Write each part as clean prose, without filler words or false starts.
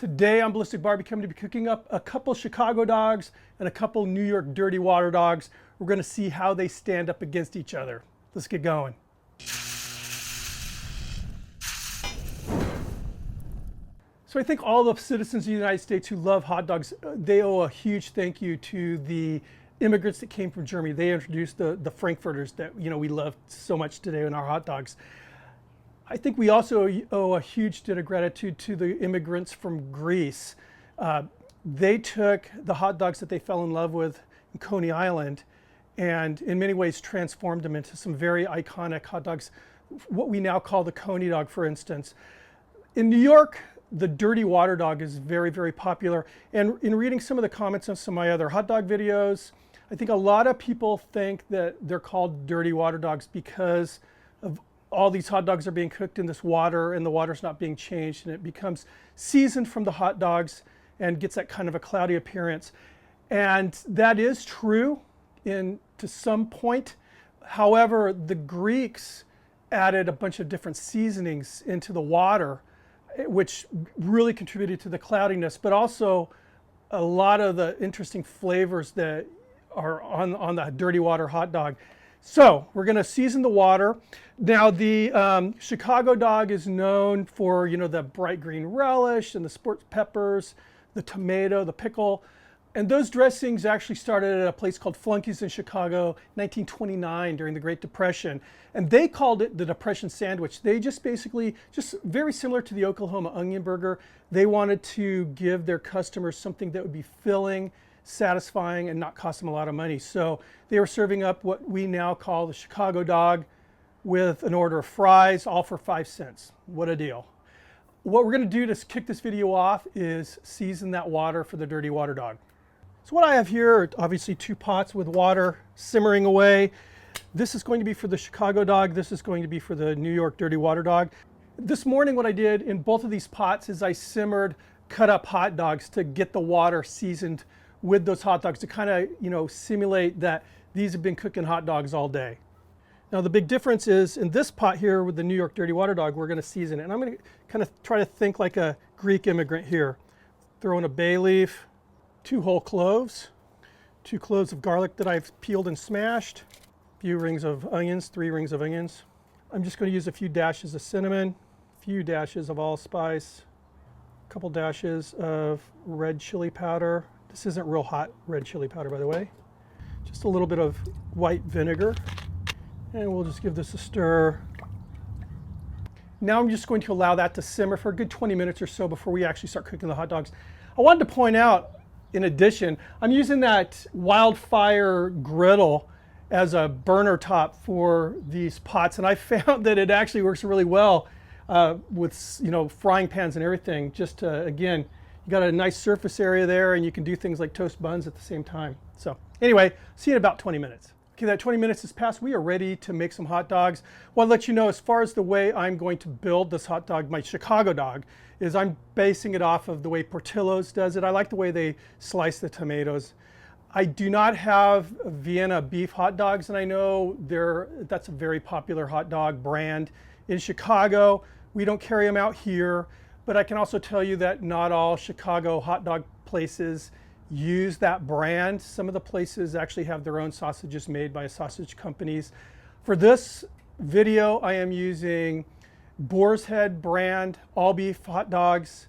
Today on Ballistic BBQ, I'm going to be cooking up a couple Chicago dogs and a couple New York dirty water dogs. We're going to see how they stand up against each other. Let's get going. So I think all the citizens of the United States who love hot dogs, they owe a huge thank you to the immigrants that came from Germany. They introduced the Frankfurters that we love so much today in our hot dogs. I think we also owe a huge debt of gratitude to the immigrants from Greece. They took the hot dogs that they fell in love with in Coney Island and in many ways transformed them into some very iconic hot dogs, what we now call the Coney dog, for instance. In New York, the dirty water dog is very, very popular. And in reading some of the comments on some of my other hot dog videos, I think a lot of people think that they're called dirty water dogs because of all these hot dogs are being cooked in this water and the water's not being changed and it becomes seasoned from the hot dogs and gets that kind of a cloudy appearance. And that is true to some point. However, the Greeks added a bunch of different seasonings into the water, which really contributed to the cloudiness, but also a lot of the interesting flavors that are on the dirty water hot dog. So we're going to season the water. Now the Chicago dog is known for the bright green relish and the sport peppers, the tomato, the pickle. And those dressings actually started at a place called Flunky's in Chicago, 1929 during the Great Depression. And they called it the Depression Sandwich. They just very similar to the Oklahoma onion burger, they wanted to give their customers something that would be filling, satisfying, and not cost them a lot of money. So they were serving up what we now call the Chicago dog with an order of fries, all for 5 cents. What a deal. What we're going to do to kick this video off is season that water for the dirty water dog. So what I have here are obviously 2 pots with water simmering away. This is going to be for the Chicago dog. This is going to be for the New York dirty water dog. This morning what I did in both of these pots is I simmered cut up hot dogs to get the water seasoned with those hot dogs to kind of simulate that these have been cooking hot dogs all day. Now the big difference is in this pot here with the New York dirty water dog, we're going to season it. And I'm going to kind of try to think like a Greek immigrant here. Throw in a bay leaf, 2 whole cloves, 2 cloves of garlic that I've peeled and smashed, a few rings of onions, 3 rings of onions. I'm just going to use a few dashes of cinnamon, a few dashes of allspice, a couple dashes of red chili powder. This isn't real hot red chili powder, by the way. Just a little bit of white vinegar. And we'll just give this a stir. Now I'm just going to allow that to simmer for a good 20 minutes or so before we actually start cooking the hot dogs. I wanted to point out, in addition, I'm using that wildfire griddle as a burner top for these pots. And I found that it actually works really well with frying pans and everything. Just to, again, you got a nice surface area there and you can do things like toast buns at the same time. So anyway, see you in about 20 minutes. Okay, that 20 minutes has passed. We are ready to make some hot dogs. Well, I'll let you know as far as the way I'm going to build this hot dog, my Chicago dog, is I'm basing it off of the way Portillo's does it. I like the way they slice the tomatoes. I do not have Vienna beef hot dogs, and I know that's a very popular hot dog brand in Chicago. We don't carry them out here. But I can also tell you that not all Chicago hot dog places use that brand. Some of the places actually have their own sausages made by sausage companies. For this video, I am using Boar's Head brand all beef hot dogs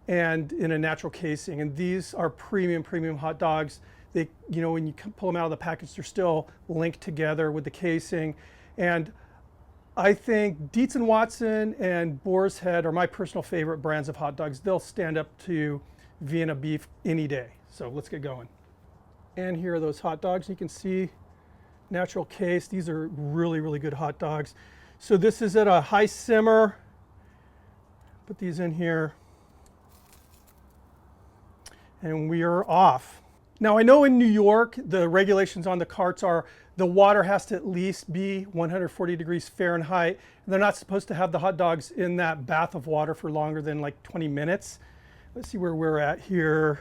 and in a natural casing. And these are premium hot dogs. They, when you pull them out of the package, they're still linked together with the casing. And I think Dietz & Watson and Boar's Head are my personal favorite brands of hot dogs. They'll stand up to Vienna beef any day. So let's get going. And here are those hot dogs. You can see natural case. These are really, really good hot dogs. So this is at a high simmer. Put these in here. And we are off. Now I know in New York, the regulations on the carts are the water has to at least be 140 degrees Fahrenheit. They're not supposed to have the hot dogs in that bath of water for longer than like 20 minutes. Let's see where we're at here.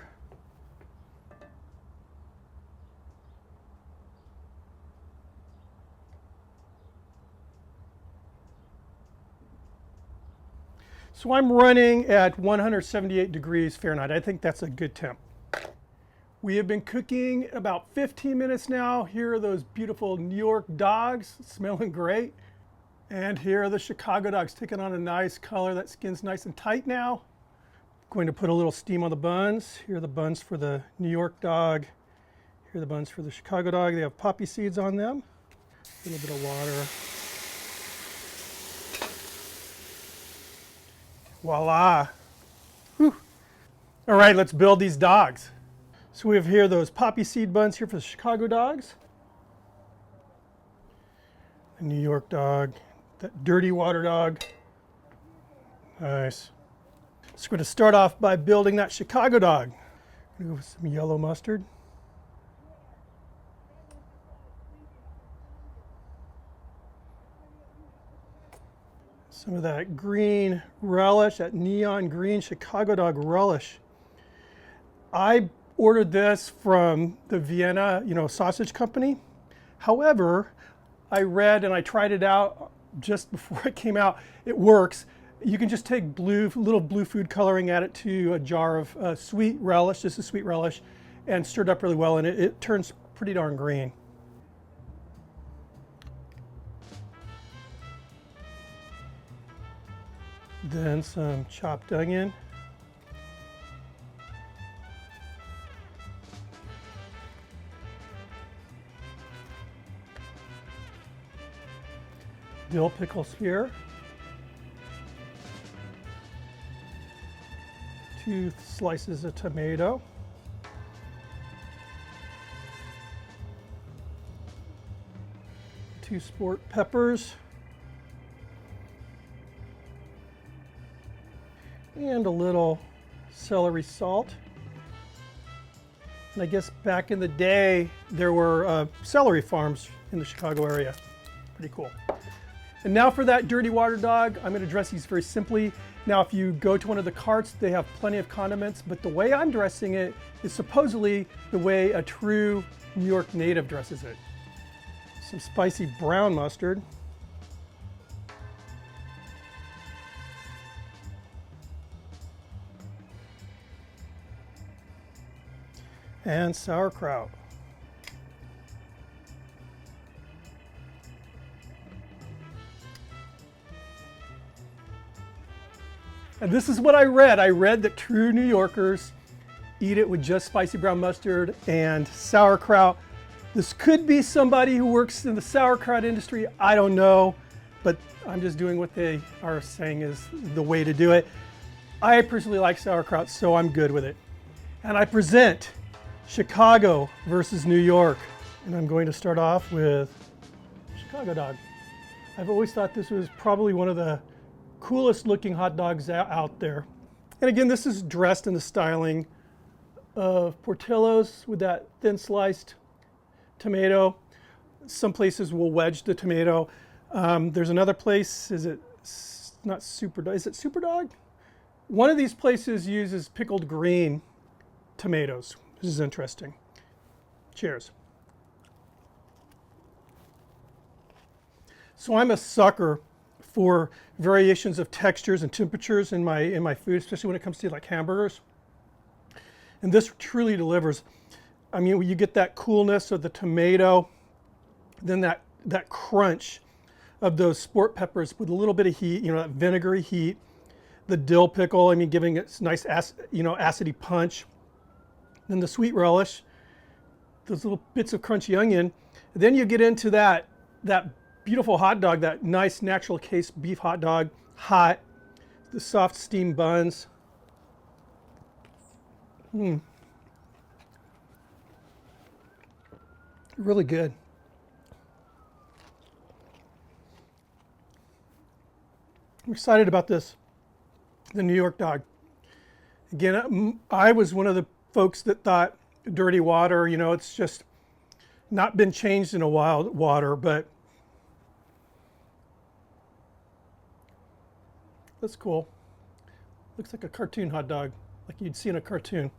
So I'm running at 178 degrees Fahrenheit. I think that's a good temp. We have been cooking about 15 minutes now. Here are those beautiful New York dogs, smelling great. And here are the Chicago dogs, taking on a nice color. That skin's nice and tight now. Going to put a little steam on the buns. Here are the buns for the New York dog. Here are the buns for the Chicago dog. They have poppy seeds on them. A little bit of water. Voila. Whew. All right, let's build these dogs. So we have here those poppy seed buns here for the Chicago dogs. The New York dog, that dirty water dog. Nice. So we're going to start off by building that Chicago dog. I'm going to go with some yellow mustard. Some of that green relish, that neon green Chicago dog relish. I ordered this from the Vienna, sausage company. However, I read and I tried it out just before it came out. It works. You can just take little blue food coloring, add it to a jar of sweet relish, this is sweet relish, and stir it up really well, and it turns pretty darn green. Then some chopped onion. Dill pickles here. 2 slices of tomato. Two sport peppers. And a little celery salt. And I guess back in the day, there were celery farms in the Chicago area. Pretty cool. And now for that dirty water dog, I'm going to dress these very simply. Now, if you go to one of the carts, they have plenty of condiments, but the way I'm dressing it is supposedly the way a true New York native dresses it. Some spicy brown mustard. And sauerkraut. And this is what I read. I read that true New Yorkers eat it with just spicy brown mustard and sauerkraut. This could be somebody who works in the sauerkraut industry. I don't know, but I'm just doing what they are saying is the way to do it. I personally like sauerkraut, so I'm good with it. And I present Chicago versus New York. And I'm going to start off with Chicago dog. I've always thought this was probably one of the coolest looking hot dogs out there. And again, this is dressed in the styling of Portillo's with that thin sliced tomato. Some places will wedge the tomato. There's another place, is it Superdog? One of these places uses pickled green tomatoes. This is interesting. Cheers. So I'm a sucker for variations of textures and temperatures in my food, especially when it comes to like hamburgers. And this truly delivers. I mean, you get that coolness of the tomato, then that crunch of those sport peppers with a little bit of heat, that vinegary heat, the dill pickle, I mean, giving it nice acidy punch. Then the sweet relish, those little bits of crunchy onion. Then you get into that beautiful hot dog, that nice natural case beef hot dog, hot, the soft steamed buns. Really good. I'm excited about this, the New York dog. Again, I was one of the folks that thought dirty water, it's just not been changed in a while, water, but that's cool. Looks like a cartoon hot dog, like you'd see in a cartoon.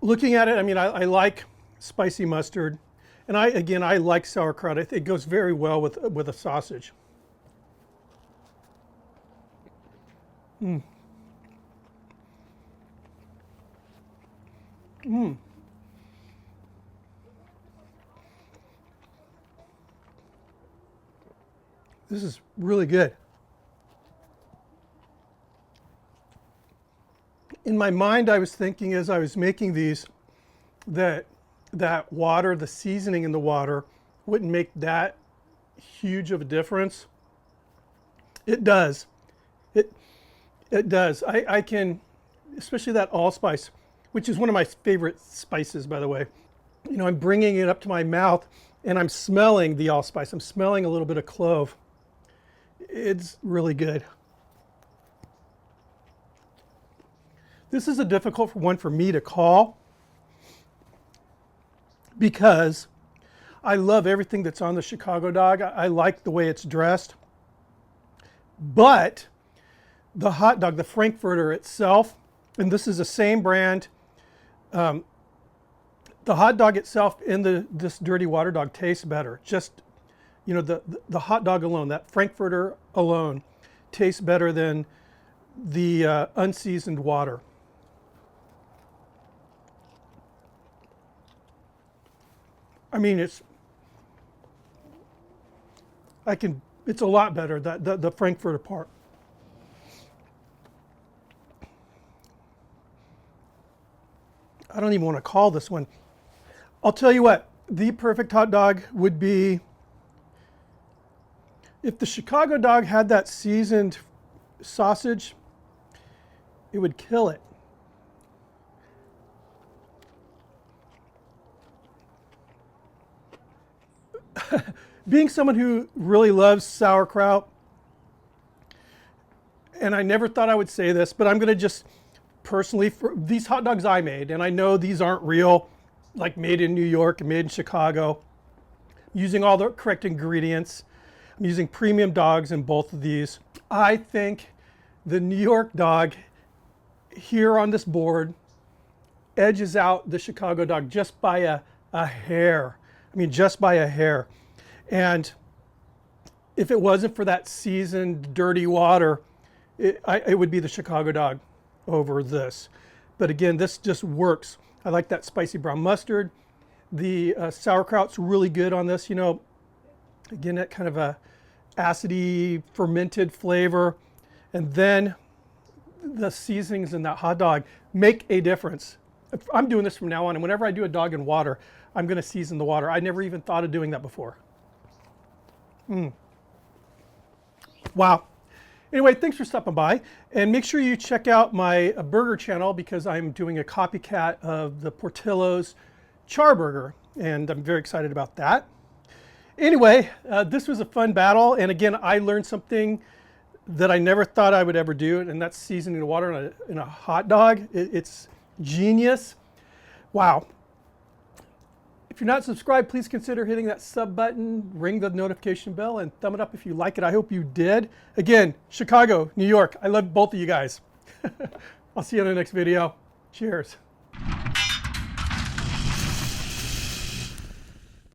Looking at it, I mean, I like spicy mustard, and I like sauerkraut. It goes very well with a sausage. Mm. Mm. This is really good. In my mind, I was thinking as I was making these that water, the seasoning in the water, wouldn't make that huge of a difference. It does. It does. I can, especially that allspice, which is one of my favorite spices, by the way. You know, I'm bringing it up to my mouth and I'm smelling the allspice. I'm smelling a little bit of clove. It's really good. This is a difficult one for me to call because I love everything that's on the Chicago dog. I like the way it's dressed. But the hot dog, the Frankfurter itself, and this is the same brand, the hot dog itself and this dirty water dog tastes better. Just, you know, the hot dog alone, that Frankfurter alone tastes better than the unseasoned water. I mean, it's a lot better, the Frankfurter part. I don't even want to call this one. I'll tell you what, the perfect hot dog would be if the Chicago dog had that seasoned sausage, it would kill it. Being someone who really loves sauerkraut, and I never thought I would say this, but I'm going to just personally, for these hot dogs I made, and I know these aren't real, like made in New York and made in Chicago, using all the correct ingredients. I'm using premium dogs in both of these. I think the New York dog here on this board edges out the Chicago dog just by a hair. I mean, just by a hair. And if it wasn't for that seasoned dirty water, it would be the Chicago dog over this. But again, this just works. I like that spicy brown mustard. The sauerkraut's really good on this. You know, again, that kind of a acidy, fermented flavor. And then the seasonings in that hot dog make a difference. I'm doing this from now on, and whenever I do a dog in water, I'm going to season the water. I never even thought of doing that before. Wow. Anyway, thanks for stopping by, and make sure you check out my burger channel because I'm doing a copycat of the Portillo's char burger, and I'm very excited about that. Anyway, this was a fun battle, and again, I learned something that I never thought I would ever do, and that's seasoning the water in a hot dog. It's genius. Wow. If you're not subscribed, please consider hitting that sub button, ring the notification bell, and thumb it up if you like it. I hope you did. Again, Chicago, New York, I love both of you guys. I'll see you in the next video. Cheers.